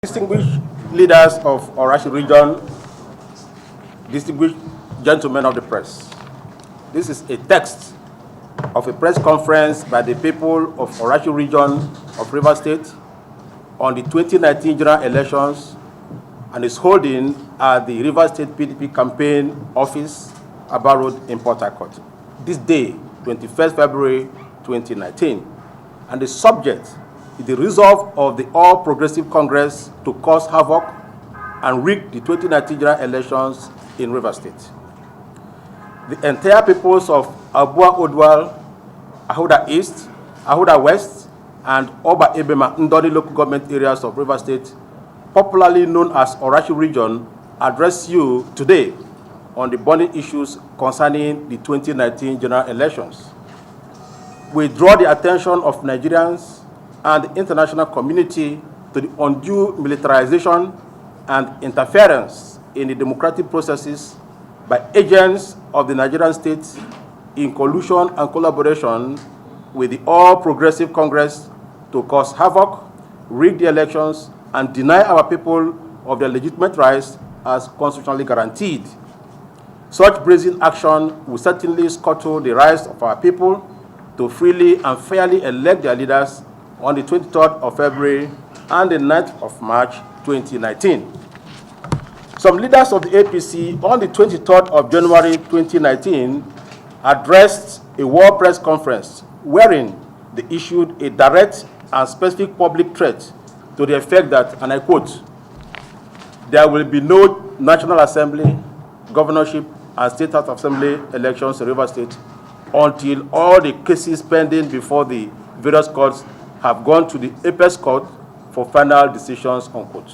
Distinguished leaders of Orashi region, distinguished gentlemen of the press, this is a text of a press conference by the people of Orashi region of Rivers State on the 2019 general elections and is holding at the Rivers State PDP campaign office, Aba Road in Port Harcourt. This day, 21st February 2019, and the subject is the resolve of the All Progressive Congress to cause havoc and rig the 2019 general elections in Rivers State. The entire peoples of Abua Odwal, Ahuda East, Ahuda West, and Oba Ebema Ndoni local government areas of Rivers State, popularly known as Orashi region, address you today on the burning issues concerning the 2019 general elections. We draw the attention of Nigerians and the international community to the undue militarization and interference in the democratic processes by agents of the Nigerian state in collusion and collaboration with the All Progressive Congress to cause havoc, rig the elections, and deny our people of their legitimate rights as constitutionally guaranteed. Such brazen action will certainly scuttle the rights of our people to freely and fairly elect their leaders on the 23rd of February and the 9th of March 2019. Some leaders of the APC on the 23rd of January 2019 addressed a war press conference wherein they issued a direct and specific public threat to the effect that, and I quote, "There will be no National Assembly, governorship, and State House Assembly elections in Rivers State until all the cases pending before the various courts have gone to the apex court for final decisions," unquote.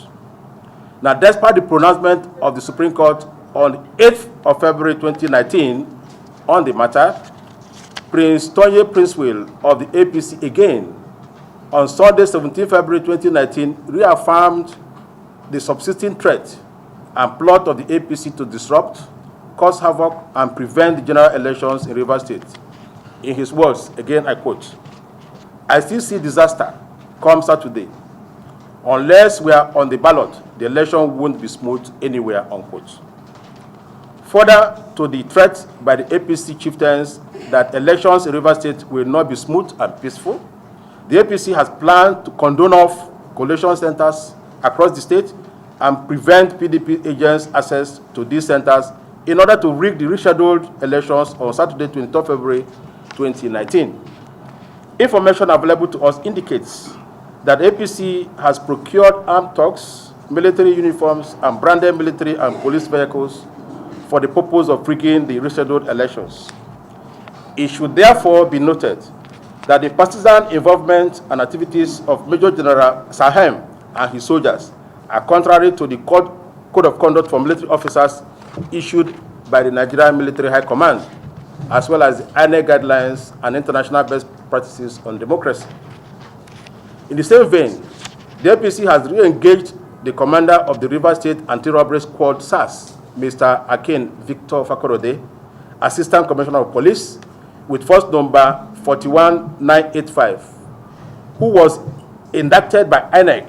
Now, despite the pronouncement of the Supreme Court on the 8th of February 2019 on the matter, Prince Tonye Princewill of the APC again on Sunday, 17 February 2019, reaffirmed the subsisting threat and plot of the APC to disrupt, cause havoc, and prevent the general elections in Rivers State. In his words, again I quote, "I still see disaster come Saturday. Unless we are on the ballot, the election won't be smooth anywhere," unquote. Further to the threat by the APC chieftains that elections in Rivers State will not be smooth and peaceful, the APC has planned to condone off collation centers across the state and prevent PDP agents access to these centers in order to rig the rescheduled elections on Saturday, 23rd February 2019. Information available to us indicates that APC has procured armed trucks, military uniforms, and branded military and police vehicles for the purpose of rigging the rescheduled elections. It should therefore be noted that the partisan involvement and activities of Major General Sahem and his soldiers are contrary to the Code of Conduct for Military Officers issued by the Nigerian Military High Command, as well as the INEC guidelines and international best practices on democracy. In the same vein, the APC has re-engaged the commander of the Rivers State Anti-Robbery Squad, SAS, Mr. Akin Victor Fakorode, Assistant Commissioner of Police, with force number 41985, who was inducted by INEC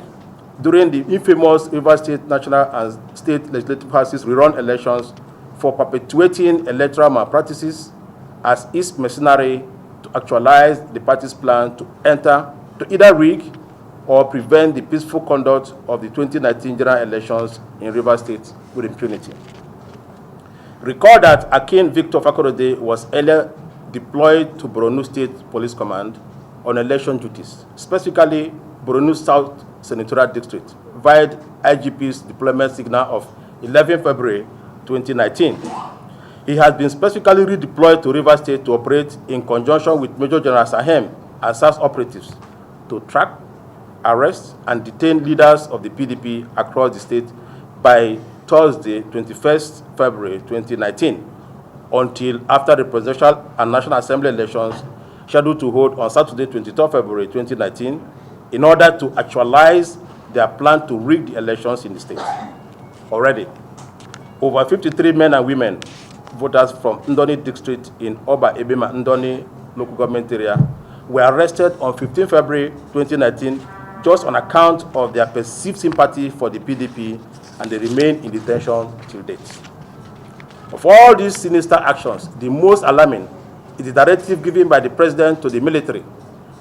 during the infamous Rivers State National and State Legislative Houses rerun elections for perpetuating electoral malpractices as its mercenary to actualize the party's plan to either rig or prevent the peaceful conduct of the 2019 general elections in Rivers State with impunity. Recall that Akin Victor Fakorode was earlier deployed to Borno State Police Command on election duties, specifically Borno South Senatorial District, via IGP's deployment signal of 11 February 2019. He has been specifically redeployed to Rivers State to operate in conjunction with Major General Sahem and SAS operatives to track, arrest, and detain leaders of the PDP across the state by Thursday, 21st February 2019, until after the presidential and National Assembly elections scheduled to hold on Saturday, 23rd February 2019, in order to actualize their plan to rig the elections in the state. Already, over 53 men and women, voters from Ndoni district in Oba Ebema Ndoni local government area, were arrested on 15 February 2019 just on account of their perceived sympathy for the PDP, and they remain in detention till date. Of all these sinister actions, the most alarming is the directive given by the president to the military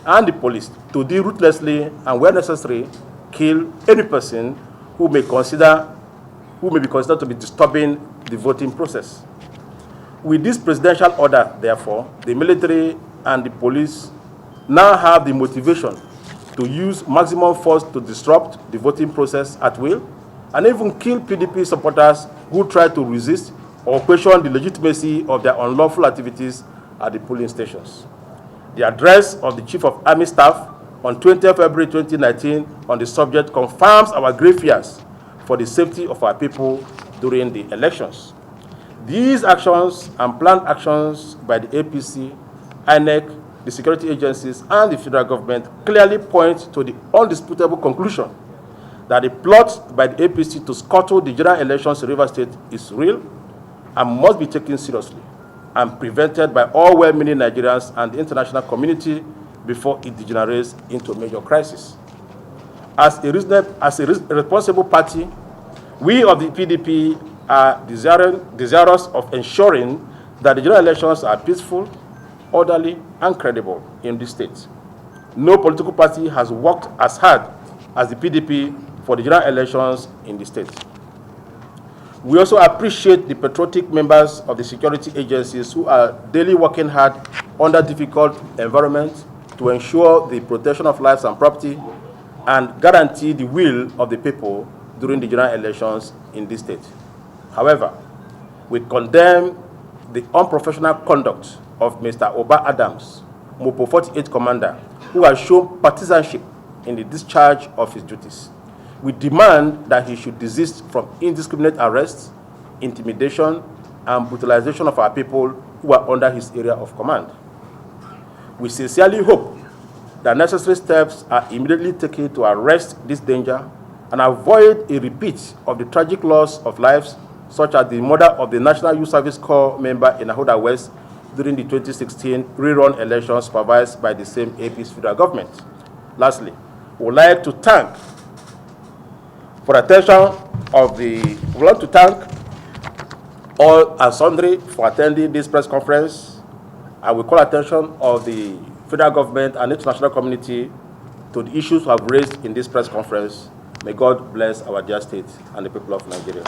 and the police to deal ruthlessly and, where necessary, kill any person who may be considered to be disturbing the voting process. With this presidential order, therefore, the military and the police now have the motivation to use maximum force to disrupt the voting process at will and even kill PDP supporters who try to resist or question the legitimacy of their unlawful activities at the polling stations. The address of the Chief of Army Staff on 20th February 2019 on the subject confirms our grave fears for the safety of our people during the elections. These actions and planned actions by the APC, INEC, the security agencies, and the federal government clearly point to the undisputable conclusion that the plot by the APC to scuttle the general elections in Rivers State is real and must be taken seriously and prevented by all well-meaning Nigerians and the international community before it degenerates into a major crisis. As a responsible party, we of the PDP are desirous of ensuring that the general elections are peaceful, orderly, and credible in this state. No political party has worked as hard as the PDP for the general elections in the state. We also appreciate the patriotic members of the security agencies who are daily working hard under difficult environments to ensure the protection of lives and property and guarantee the will of the people during the general elections in this state. However, we condemn the unprofessional conduct of Mr. Oba Adams, Mopo 48 commander, who has shown partisanship in the discharge of his duties. We demand that he should desist from indiscriminate arrests, intimidation, and brutalization of our people who are under his area of command. We sincerely hope that necessary steps are immediately taken to arrest this danger and avoid a repeat of the tragic loss of lives, such as the murder of the National Youth Service Corps member in Ahoda West during the 2016 rerun elections supervised by the same AP's federal government. Lastly, we would like to thank all and sundry for attending this press conference. I will call attention of the federal government and international community to the issues we have raised in this press conference. May God bless our dear state and the people of Nigeria.